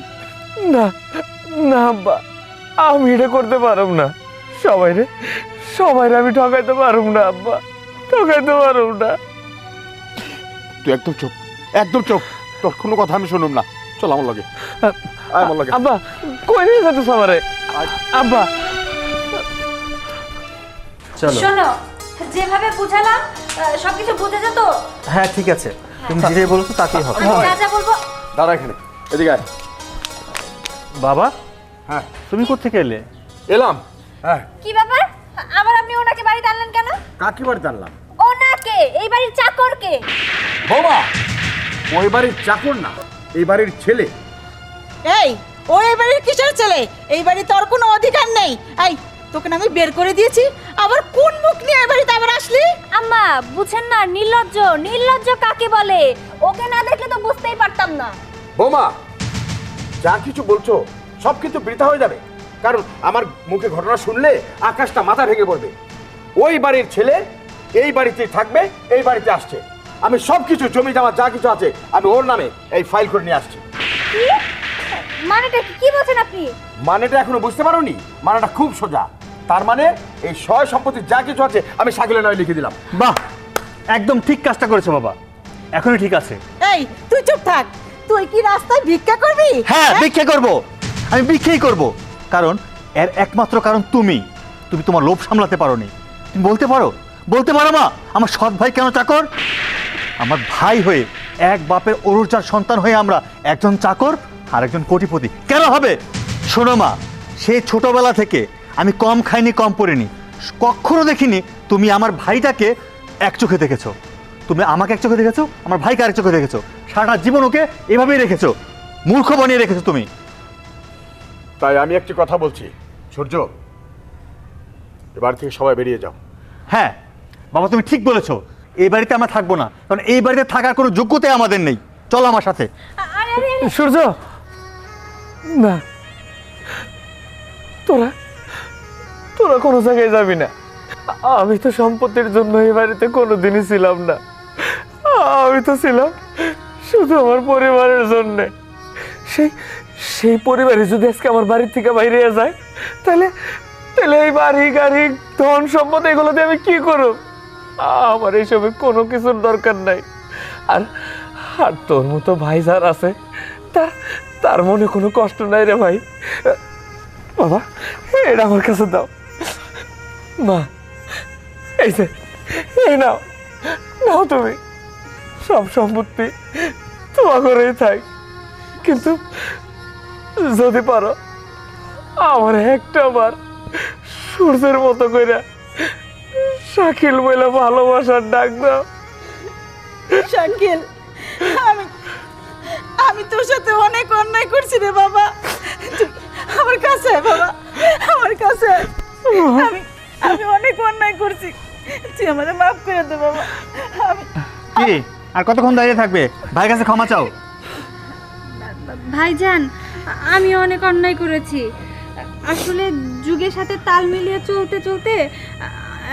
না না আব্বা, আমি এটা করতে পারব না। সবাইরে আমি ঠকাইতে পারব না আব্বা, ঠকাইতে পারব না। তুই একদম চুপ, একদম চুপ, তোর কোনো কথা আমি শুনুম না। চল আমার লগে, আয় আমার লগে। আব্বা কই নিয়ে যাচ্ছ আমারে? আব্বা চলো। শোনো, যেভাবে বুঝালাম সবকিছু বুঝে যেত। হ্যাঁ ঠিক আছে, তুমি যেটাই বলো তো তাতেই হবে। আমি যা যা বলবো। দাঁড়া এখানে, এদিকে আয়। বাবা, হ্যাঁ তুমি কোত্থেকে এলে? এলাম। হ্যাঁ, কি ব্যাপার? আবার আপনি ওনাকে বাড়িতে আনলেন কেন? কাকি বাড়িতে আনলাম? ওনাকে, এই বাড়ির চাকরকে। বৌমা, ওই বাড়ির চাকর না, এই বাড়ির ছেলে। এই, ও এই বাড়ির কিসের ছেলে? এই বাড়ি তোর কোনো অধিকার নেই। এই, তোকে না আমি বের করে দিয়েছি, আবার কোন মুখ নিয়ে এই বাড়িতে আবার আসলি? আম্মা বুঝেন না, নির্লজ্জ। নির্লজ্জ কাকে বলে? ওকে না দেখলে তো বুঝতেই পারতাম না। বৌমা, যা কিছু বলছো সব কিন্তু বৃথা হয়ে যাবে, কারণ আমার মুখে ঘটনা শুনলে আকাশটা মাথা ভেঙে পড়বে। ওই বাড়ির ছেলে এই বাড়িতে থাকবে, এই বাড়িতে আসছে। আমি সব কিছু জমি জমা যা কিছু আছে আমি ওর নামে এই ফাইল করে নিয়ে আসছি। কি? মানেটা কি বলছেন আপনি? মানেটা এখনো বুঝতে পারোনি? মানেটা খুব সোজা। তার মানে এই সয় সম্পত্তি যা কিছু আছে আমি শাকিলের নামে লিখে দিলাম। বাহ, একদম ঠিক কাজটা করেছো বাবা, এখনই ঠিক আছে। এই, তুই চুপ থাক। তুই কি রাস্তায় ভিক্ষা করবি? হ্যাঁ, ভিক্ষা করব, আমি ভিক্ষাই করব। কারণ এর একমাত্র কারণ তুমি তোমার লোভ সামলাতে পারোনি। তুমি বলতে পারো মা, আমার সৎ ভাই কেন চাকর? আমার ভাই হয়ে, এক বাপের অরুচার সন্তান হয়ে আমরা একজন চাকর আর একজন কোটিপতি কেন হবে? শোনো মা, সেই ছোটবেলা থেকে আমি কম খাইনি, কম পড়িনি, কখনো দেখিনি তুমি আমার ভাইটাকে এক চোখে দেখেছো। তুমি আমাকে এক চোখে দেখেছো, আমার ভাইকে আরেক চোখে দেখেছো। সারা জীবন ওকে এভাবেই রেখেছো, মূর্খ বানিয়ে রেখেছো তুমি। তাই আমি একটি কথা বলছি, সূর্য, এবার থেকে সবাই বেরিয়ে যাও। হ্যাঁ বাবা, তুমি ঠিক বলেছো, এই বাড়িতে আমরা থাকবো না, কারণ এই বাড়িতে থাকার কোনো যোগ্যতাই আমাদের নেই। চলো আমার সাথে। আরে আরে আরে, সূর্য, না, তোরা কোনো জায়গায় যাবি না। আমি তো সম্পত্তির জন্য এই বাড়িতে কোনোদিনই ছিলাম না। আমি তো ছিলাম শুধু আমার পরিবারের জন্য। সেই পরিবারে যদি আজকে আমার বাড়ির থেকে বাইরে যায়, তাহলে এই বাড়ি গাড়ি ধন সম্পদ এগুলো দিয়ে আমি কি করব? আমার এইসবে কোনো কিছুর দরকার নাই। আর তোর মতো ভাই যার আছে, তার মনে কোনো কষ্ট নাই রে ভাই। বাবা, এটা আমার কাছে দাও। মা, এই যে, এই নাও তুমি। সব সম্পত্তি তোমার ঘরেই থাক, কিন্তু যদি পারো আমার একটা বার সূর্যের মতো করে শাকিল বলে ভালোবাসার ডাক দাও। শাকিল, আমি তোর সাথে অনেক অন্যায় করছি রে বাবা। তুই আমার কাছে আয় বাবা, আমার কাছে আয়। আমি অনেক অন্যায় করছি, তুই আমাদের মাফ করে দে বাবা। কি আর কতক্ষণ দাঁড়িয়ে থাকবে? ভাইয়ের কাছে ক্ষমা চাও। ভাইজান, আমি অনেক অন্যায় করেছি। আসলে যুগের সাথে তাল মিলিয়ে চলতে চলতে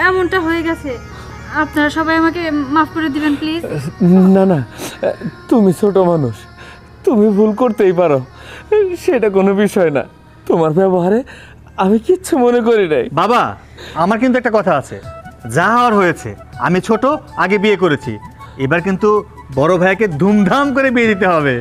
এমনটা হয়ে গেছে। আপনারা সবাই আমাকে মাফ করে দিবেন প্লিজ। না, তুমি ছোট মানুষ, তুমি ভুল করতেই পারো, সেটা কোনো বিষয় না। তোমার ব্যবহারে আমি কিচ্ছু মনে করি নাই। বাবা, আমার কিন্তু একটা কথা আছে, যা হওয়ার হয়েছে। আমি ছোট, আগে বিয়ে করেছি, এবার কিন্তু বড় ভাইকে ধুমধাম করে বিয়ে দিতে হবে।